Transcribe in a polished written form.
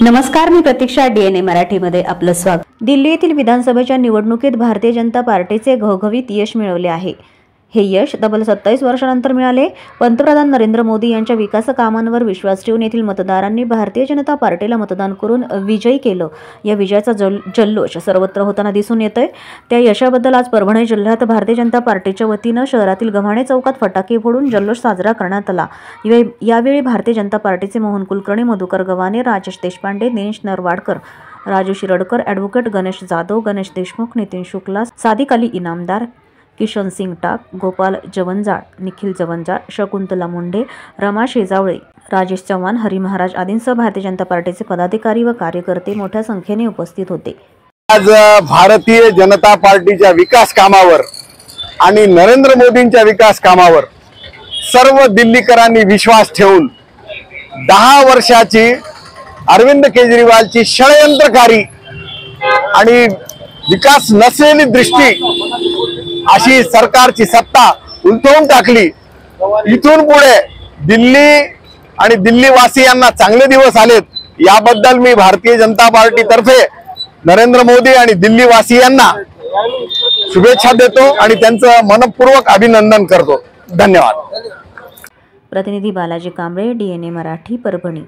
नमस्कार, मी प्रतीक्षा. DNA मराठीमध्ये आपलं स्वागत. दिल्ली येथील विधानसभेच्या निवडणुकीत भारतीय जनता पार्टीचे घवघवीत यश मिळवले आहे. हे यश तब्बल 27 वर्षांनंतर मिळाले. पंतप्रधान नरेंद्र मोदी यांच्या विकास कामांवर विश्वास ठेवून येथील मतदारांनी भारतीय जनता पार्टीला मतदान करून विजयी केलं. या विजयाचा जल्लोष सर्वत्र होताना दिसून येतोय. त्या यशाबद्दल आज परभणी जिल्ह्यात भारतीय जनता पार्टीच्या वतीनं शहरातील गव्हाणे चौकात फटाके फोडून जल्लोष साजरा करण्यात आला. यावेळी भारतीय जनता पार्टीचे मोहन कुलकर्णी, मधुकर गव्हाणे, राजेश देशपांडे, दिनेश नरवाडकर, राजू शिरडकर, ॲडव्होकेट गणेश जाधव, गणेश देशमुख, नितीन शुक्ला, सादिक अली इनामदार, किशन सिंग टाक, गोपाल जवंजाळ, निखिल जवंजाळ, शकुंतला मुंडे, रमा शेजावळे, राजेश चव्हाण, हरी महाराज आदींसह भारतीय जनता पार्टीचे पदाधिकारी व कार्यकर्ते मोठ्या संख्येने उपस्थित होते. आज भारतीय जनता पार्टीच्या विकास कामावर आणि नरेंद्र मोदींच्या विकास कामावर सर्व दिल्लीकरांनी विश्वास ठेवून 10 वर्षाची अरविंद केजरीवालची षडयंत्रकारी आणि विकास नसलेली दृष्टी अशी सरकारची सत्ता उलटवून टाकली. इथून पुढे दिल्ली आणि दिल्लीवासियांना चांगले दिवस आलेत याबद्दल मी भारतीय जनता पार्टी तर्फे नरेंद्र मोदी आणि दिल्लीवासियांना शुभेच्छा देतो आणि त्यांचं मनपूर्वक अभिनंदन करतो. धन्यवाद. प्रतिनिधी बालाजी कांबळे, DNA मराठी, परभणी.